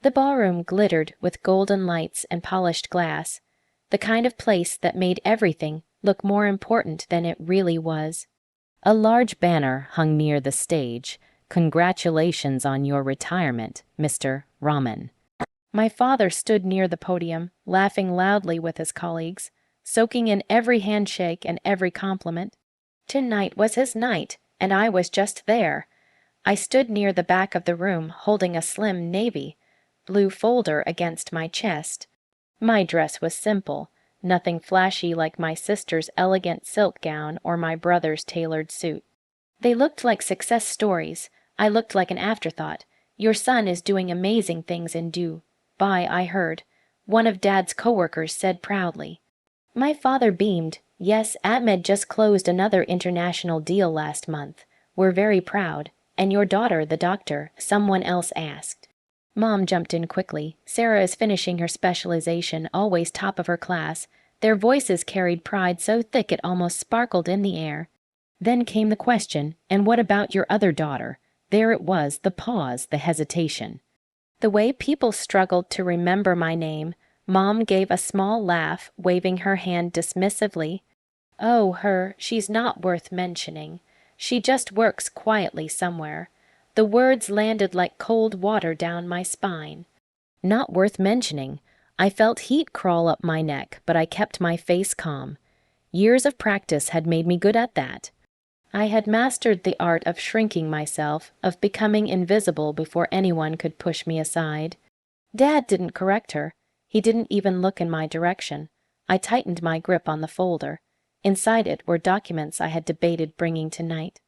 The ballroom glittered with golden lights and polished glass, the kind of place that made everything look more important than it really was. A large banner hung near the stage. "Congratulations on your retirement, Mr. Raman." My father stood near the podium, laughing loudly with his colleagues, soaking in every handshake and every compliment. Tonight was his night, and I was just there. I stood near the back of the room, holding a slim navy blue folder against my chest. My dress was simple, nothing flashy like my sister's elegant silk gown or my brother's tailored suit. They looked like success stories. I looked like an afterthought. "Your son is doing amazing things in Dubai, I heard," one of Dad's coworkers said proudly. My father beamed. "Yes, Ahmed just closed another international deal last month. We're very proud. And your daughter, the doctor?" someone else asked. Mom jumped in quickly. "Sarah is finishing her specialization, always top of her class." Their voices carried pride so thick it almost sparkled in the air. Then came the question, "And what about your other daughter?" There it was, the pause, the hesitation. The way people struggled to remember my name. Mom gave a small laugh, waving her hand dismissively. "Oh, she's not worth mentioning. She just works quietly somewhere." The words landed like cold water down my spine. Not worth mentioning. I felt heat crawl up my neck, but I kept my face calm. Years of practice had made me good at that. I had mastered the art of shrinking myself, of becoming invisible before anyone could push me aside. Dad didn't correct her. He didn't even look in my direction. I tightened my grip on the folder. Inside it were documents I had debated bringing tonight.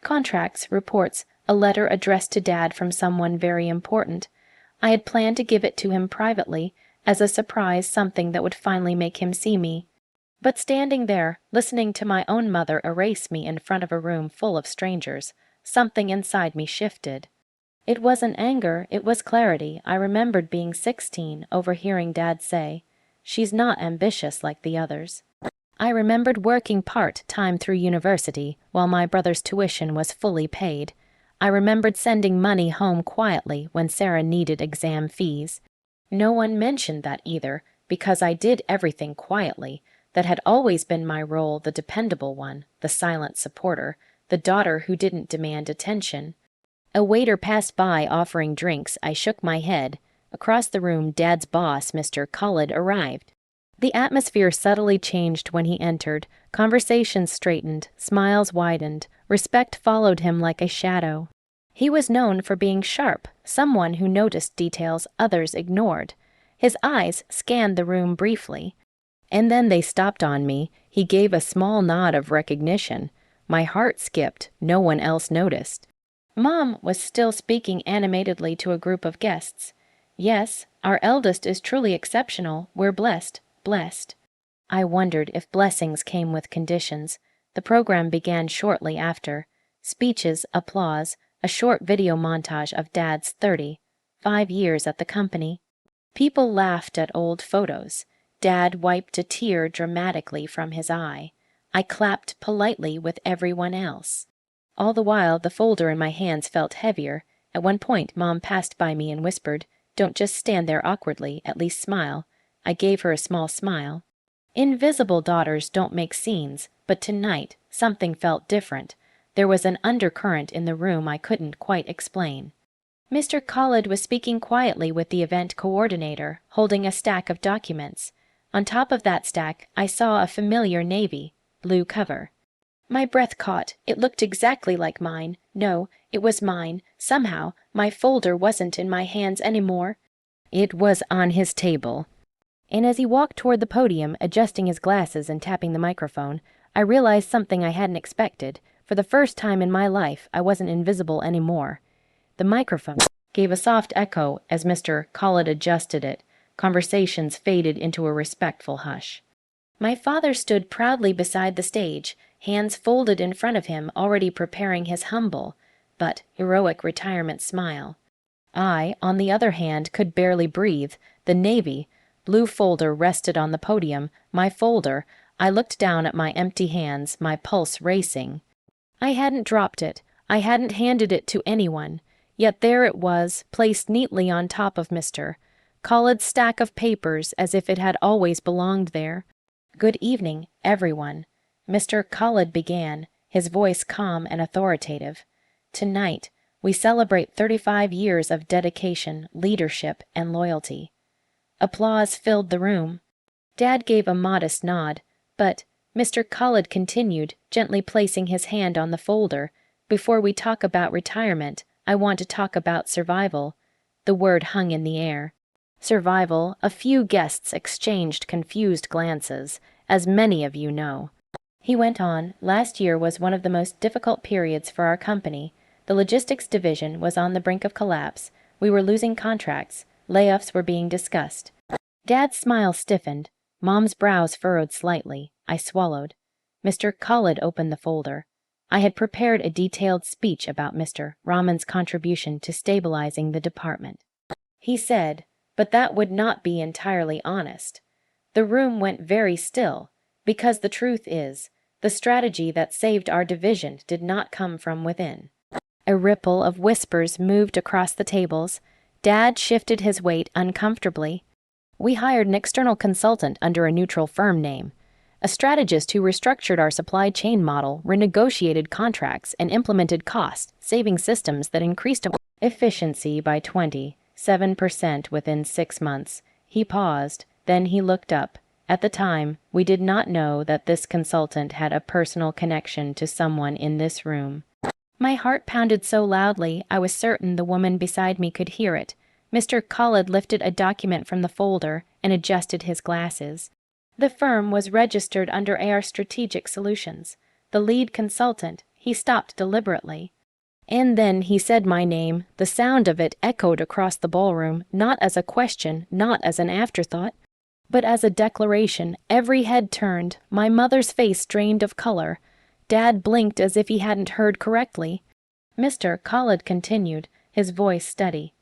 Contracts, reports, a letter addressed to Dad from someone very important. I had planned to give it to him privately, as a surprise, something that would finally make him see me. But standing there, listening to my own mother erase me in front of a room full of strangers, something inside me shifted. It wasn't anger, it was clarity. I remembered being 16, overhearing Dad say, "She's not ambitious like the others." I remembered working part-time through university while my brother's tuition was fully paid. I remembered sending money home quietly when Sarah needed exam fees. No one mentioned that either, because I did everything quietly. That had always been my role, the dependable one, the silent supporter, the daughter who didn't demand attention. A waiter passed by offering drinks. I shook my head. Across the room, Dad's boss, Mr. Khalid, arrived. The atmosphere subtly changed when he entered. Conversations straightened, smiles widened, respect followed him like a shadow. He was known for being sharp, someone who noticed details others ignored. His eyes scanned the room briefly. And then they stopped on me. He gave a small nod of recognition. My heart skipped. No one else noticed. Mom was still speaking animatedly to a group of guests. "Yes, our eldest is truly exceptional. We're blessed. Blessed." I wondered if blessings came with conditions. The program began shortly after. Speeches, applause, a short video montage of Dad's 35 years at the company. People laughed at old photos. Dad wiped a tear dramatically from his eye. I clapped politely with everyone else. All the while, the folder in my hands felt heavier. At one point, Mom passed by me and whispered, "Don't just stand there awkwardly, at least smile." I gave her a small smile. Invisible daughters don't make scenes, but tonight, something felt different. There was an undercurrent in the room I couldn't quite explain. Mr. Khalid was speaking quietly with the event coordinator, holding a stack of documents. On top of that stack, I saw a familiar navy blue cover. My breath caught. It looked exactly like mine. No, it was mine. Somehow, my folder wasn't in my hands anymore. It was on his table. And as he walked toward the podium, adjusting his glasses and tapping the microphone, I realized something I hadn't expected. For the first time in my life, I wasn't invisible anymore. The microphone gave a soft echo as Mr. Khalid adjusted it. Conversations faded into a respectful hush. My father stood proudly beside the stage, hands folded in front of him, already preparing his humble but heroic retirement smile. I, on the other hand, could barely breathe. The navy blue folder rested on the podium, my folder. I looked down at my empty hands, my pulse racing. I hadn't dropped it. I hadn't handed it to anyone. Yet there it was, placed neatly on top of Mr. Khaled's stack of papers as if it had always belonged there. "Good evening, everyone," Mr. Khaled began, his voice calm and authoritative. "Tonight, we celebrate 35 years of dedication, leadership, and loyalty." Applause filled the room. Dad gave a modest nod, but Mr. Khaled continued, gently placing his hand on the folder. "Before we talk about retirement, I want to talk about survival." The word hung in the air. Survival. A few guests exchanged confused glances, as many of you know. He went on, "Last year was one of the most difficult periods for our company. The logistics division was on the brink of collapse. We were losing contracts. Layoffs were being discussed." Dad's smile stiffened. Mom's brows furrowed slightly. I swallowed. Mr. Khaled opened the folder. I had prepared a detailed speech about Mr. Rahman's contribution to stabilizing the department. He said, but that would not be entirely honest. The room went very still, because the truth is, the strategy that saved our division did not come from within. A ripple of whispers moved across the tables. Dad shifted his weight uncomfortably. "We hired an external consultant under a neutral firm name, a strategist who restructured our supply chain model, renegotiated contracts, and implemented cost-saving systems that increased efficiency by 27% within 6 months. He paused, then he looked up. "At the time, we did not know that this consultant had a personal connection to someone in this room." My heart pounded so loudly I was certain the woman beside me could hear it. Mr. Khaled lifted a document from the folder and adjusted his glasses. The firm was registered under AR Strategic Solutions. The lead consultant, he stopped deliberately. And then he said my name. The sound of it echoed across the ballroom, not as a question, not as an afterthought, but as a declaration. Every head turned, my mother's face drained of color. Dad blinked as if he hadn't heard correctly. Mr. Khaled continued, his voice steady.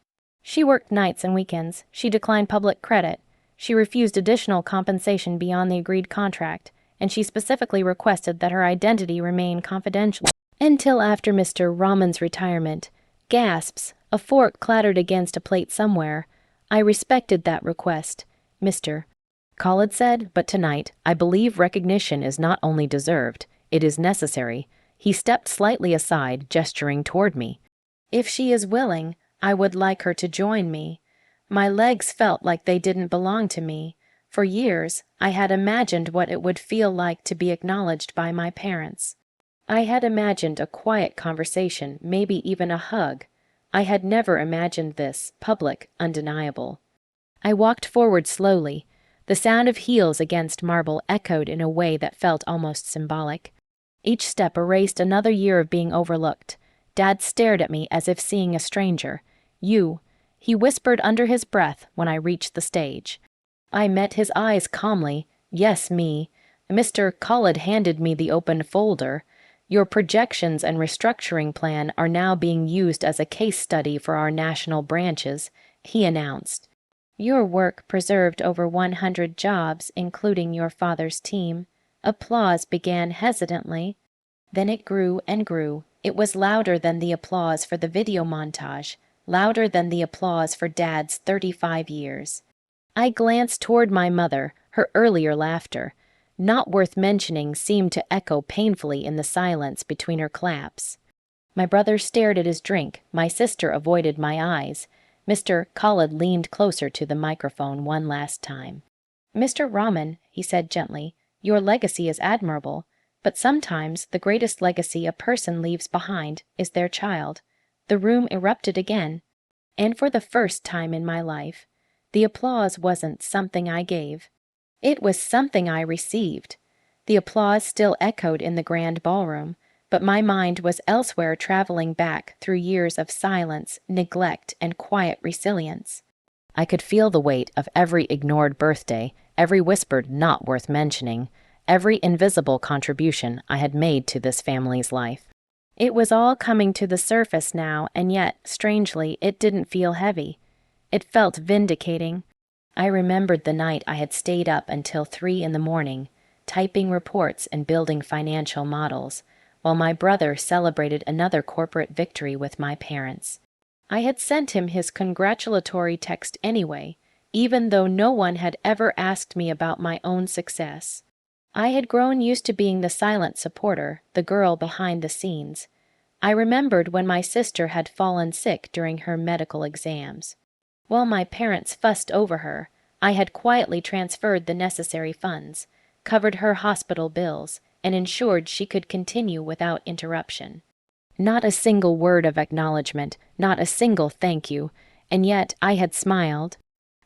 "She worked nights and weekends. She declined public credit. She refused additional compensation beyond the agreed contract, and she specifically requested that her identity remain confidential until after Mr. Rahman's retirement." Gasps. A fork clattered against a plate somewhere. I respected that request. Mr. Khaled said, "But tonight, I believe recognition is not only deserved, it is necessary." He stepped slightly aside, gesturing toward me. "If she is willing, I would like her to join me." My legs felt like they didn't belong to me. For years, I had imagined what it would feel like to be acknowledged by my parents. I had imagined a quiet conversation, maybe even a hug. I had never imagined this, public, undeniable. I walked forward slowly. The sound of heels against marble echoed in a way that felt almost symbolic. Each step erased another year of being overlooked. Dad stared at me as if seeing a stranger. "You," he whispered under his breath when I reached the stage. I met his eyes calmly. "Yes, me." Mr. Khaled handed me the open folder. "Your projections and restructuring plan are now being used as a case study for our national branches," he announced. "Your work preserved over 100 jobs, including your father's team." Applause began hesitantly. Then it grew and grew. It was louder than the applause for the video montage, louder than the applause for Dad's 35 years. I glanced toward my mother, her earlier laughter, not worth mentioning, seemed to echo painfully in the silence between her claps. My brother stared at his drink. My sister avoided my eyes. Mr. Khaled leaned closer to the microphone one last time. "Mr. Rahman," he said gently, "your legacy is admirable, but sometimes the greatest legacy a person leaves behind is their child." The room erupted again, and for the first time in my life, the applause wasn't something I gave. It was something I received. The applause still echoed in the grand ballroom, but my mind was elsewhere, traveling back through years of silence, neglect, and quiet resilience. I could feel the weight of every ignored birthday, every whispered "not worth mentioning," every invisible contribution I had made to this family's life. It was all coming to the surface now, and yet, strangely, it didn't feel heavy. It felt vindicating. I remembered the night I had stayed up until 3 a.m, typing reports and building financial models, while my brother celebrated another corporate victory with my parents. I had sent him his congratulatory text anyway, even though no one had ever asked me about my own success. I had grown used to being the silent supporter, the girl behind the scenes. I remembered when my sister had fallen sick during her medical exams. While my parents fussed over her, I had quietly transferred the necessary funds, covered her hospital bills, and ensured she could continue without interruption. Not a single word of acknowledgement, not a single thank you, and yet I had smiled.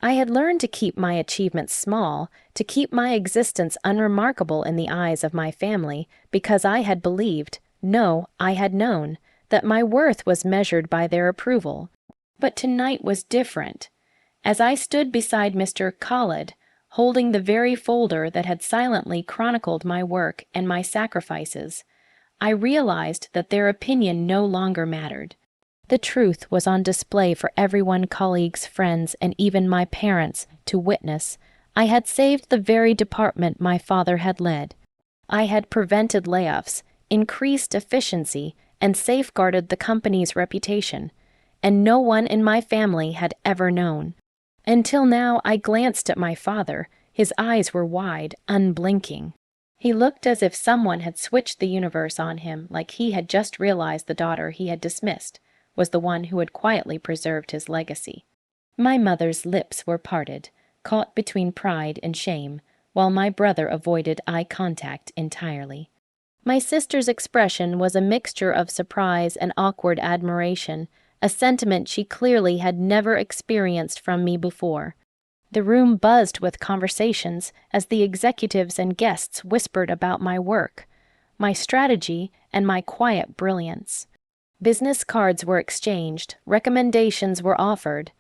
I had learned to keep my achievements small, to keep my existence unremarkable in the eyes of my family, because I had believed, no, I had known, that my worth was measured by their approval. But tonight was different. As I stood beside Mr. Khalid, holding the very folder that had silently chronicled my work and my sacrifices, I realized that their opinion no longer mattered. The truth was on display for everyone, colleagues, friends, and even my parents, to witness. I had saved the very department my father had led. I had prevented layoffs, increased efficiency, and safeguarded the company's reputation, and no one in my family had ever known. Until now, I glanced at my father. His eyes were wide, unblinking. He looked as if someone had switched the universe on him, like he had just realized the daughter he had dismissed was the one who had quietly preserved his legacy. My mother's lips were parted, caught between pride and shame, while my brother avoided eye contact entirely. My sister's expression was a mixture of surprise and awkward admiration, a sentiment she clearly had never experienced from me before. The room buzzed with conversations as the executives and guests whispered about my work, my strategy, and my quiet brilliance. Business cards were exchanged, recommendations were offered.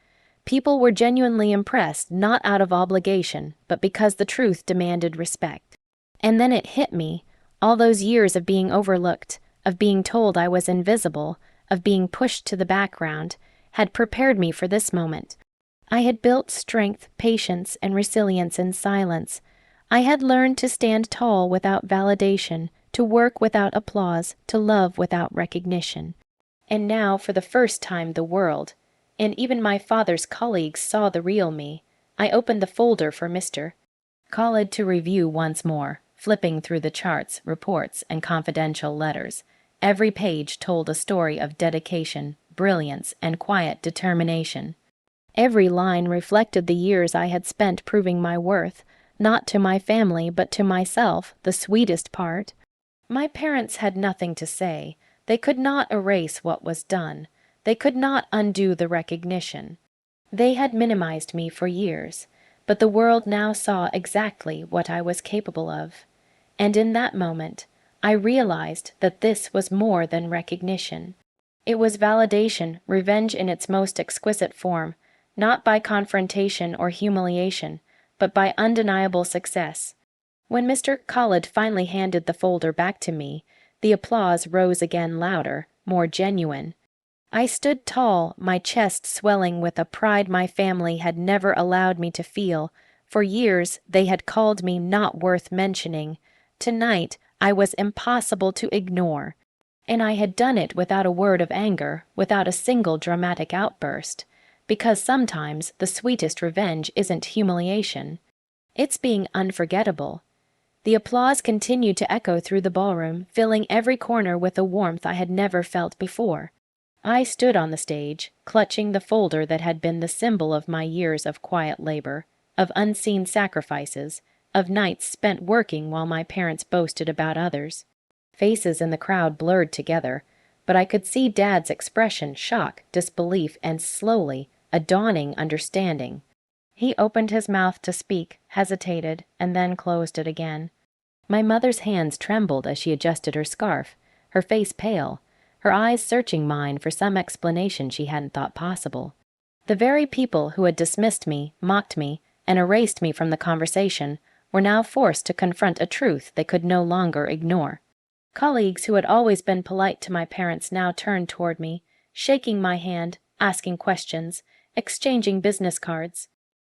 People were genuinely impressed, not out of obligation, but because the truth demanded respect. And then it hit me, all those years of being overlooked, of being told I was invisible, of being pushed to the background, had prepared me for this moment. I had built strength, patience, and resilience in silence. I had learned to stand tall without validation, to work without applause, to love without recognition. And now, for the first time, the world, and even my father's colleagues, saw the real me. I opened the folder for Mr. Khalid to review once more, flipping through the charts, reports, and confidential letters. Every page told a story of dedication, brilliance, and quiet determination. Every line reflected the years I had spent proving my worth, not to my family but to myself, the sweetest part. My parents had nothing to say. They could not erase what was done. They could not undo the recognition. They had minimized me for years, but the world now saw exactly what I was capable of. And in that moment, I realized that this was more than recognition. It was validation, revenge in its most exquisite form, not by confrontation or humiliation, but by undeniable success. When Mr. Khalid finally handed the folder back to me, the applause rose again louder, more genuine. I stood tall, my chest swelling with a pride my family had never allowed me to feel. For years, they had called me not worth mentioning. Tonight, I was impossible to ignore. And I had done it without a word of anger, without a single dramatic outburst. Because sometimes the sweetest revenge isn't humiliation. It's being unforgettable. The applause continued to echo through the ballroom, filling every corner with a warmth I had never felt before. I stood on the stage, clutching the folder that had been the symbol of my years of quiet labor, of unseen sacrifices, of nights spent working while my parents boasted about others. Faces in the crowd blurred together, but I could see Dad's expression, shock, disbelief, and slowly, a dawning understanding. He opened his mouth to speak, hesitated, and then closed it again. My mother's hands trembled as she adjusted her scarf, her face pale, her eyes searching mine for some explanation she hadn't thought possible. The very people who had dismissed me, mocked me, and erased me from the conversation were now forced to confront a truth they could no longer ignore. Colleagues who had always been polite to my parents now turned toward me, shaking my hand, asking questions, exchanging business cards.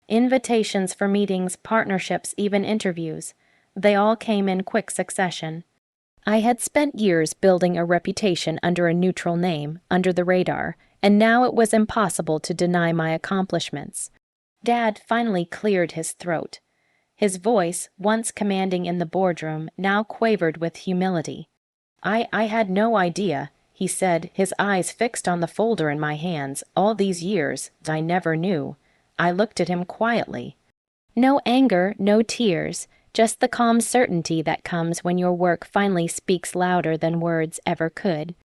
Invitations for meetings, partnerships, even interviews. They all came in quick succession. I had spent years building a reputation under a neutral name, under the radar, and now it was impossible to deny my accomplishments. Dad finally cleared his throat. His voice, once commanding in the boardroom, now quavered with humility. I had no idea, he said, his eyes fixed on the folder in my hands. All these years, I never knew. I looked at him quietly. No anger, no tears, just the calm certainty that comes when your work finally speaks louder than words ever could.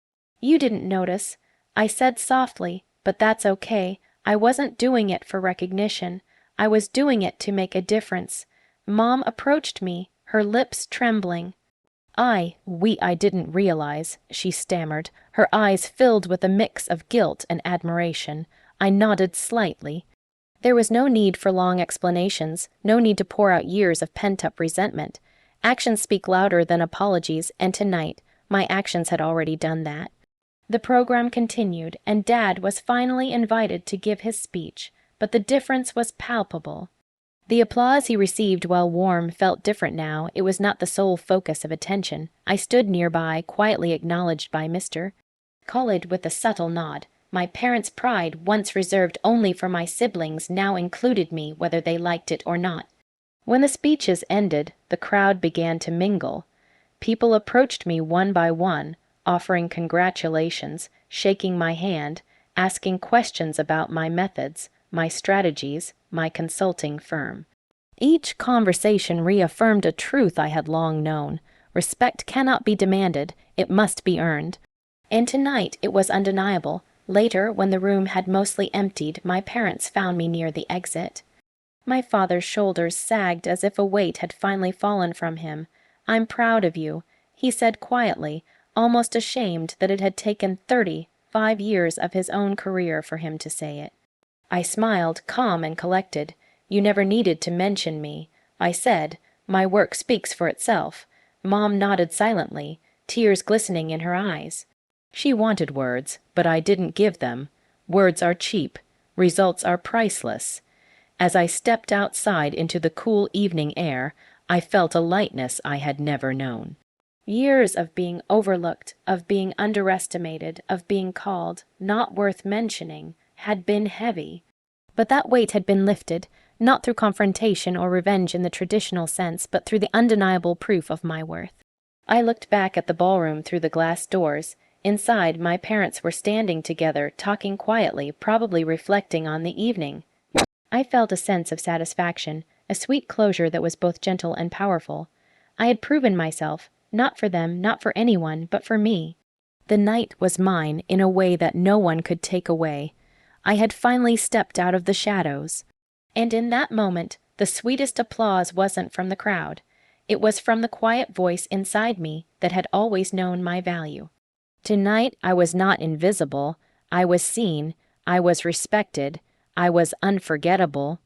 You didn't notice, I said softly, but that's okay. I wasn't doing it for recognition. I was doing it to make a difference. Mom approached me, her lips trembling. I didn't realize, she stammered, her eyes filled with a mix of guilt and admiration. I nodded slightly. There was no need for long explanations, no need to pour out years of pent-up resentment. Actions speak louder than apologies, and tonight, my actions had already done that. The program continued, and Dad was finally invited to give his speech, but the difference was palpable. The applause he received, while warm, felt different now. It was not the sole focus of attention. I stood nearby, quietly acknowledged by Mr. Collard with a subtle nod. My parents' pride, once reserved only for my siblings, now included me, whether they liked it or not. When the speeches ended, the crowd began to mingle. People approached me one by one, offering congratulations, shaking my hand, asking questions about my methods, my strategies, my consulting firm. Each conversation reaffirmed a truth I had long known. Respect cannot be demanded, it must be earned. And tonight it was undeniable. Later, when the room had mostly emptied, my parents found me near the exit. My father's shoulders sagged as if a weight had finally fallen from him. I'm proud of you, he said quietly, almost ashamed that it had taken 35 years of his own career for him to say it. I smiled, calm and collected. You never needed to mention me. I said, my work speaks for itself. Mom nodded silently, tears glistening in her eyes. She wanted words, but I didn't give them. Words are cheap. Results are priceless. As I stepped outside into the cool evening air, I felt a lightness I had never known. Years of being overlooked, of being underestimated, of being called not worth mentioning, had been heavy. But that weight had been lifted, not through confrontation or revenge in the traditional sense, but through the undeniable proof of my worth. I looked back at the ballroom through the glass doors. Inside, my parents were standing together, talking quietly, probably reflecting on the evening. I felt a sense of satisfaction, a sweet closure that was both gentle and powerful. I had proven myself, not for them, not for anyone, but for me. The night was mine in a way that no one could take away. I had finally stepped out of the shadows. And in that moment, the sweetest applause wasn't from the crowd. It was from the quiet voice inside me that had always known my value. Tonight I was not invisible. I was seen. I was respected. I was unforgettable.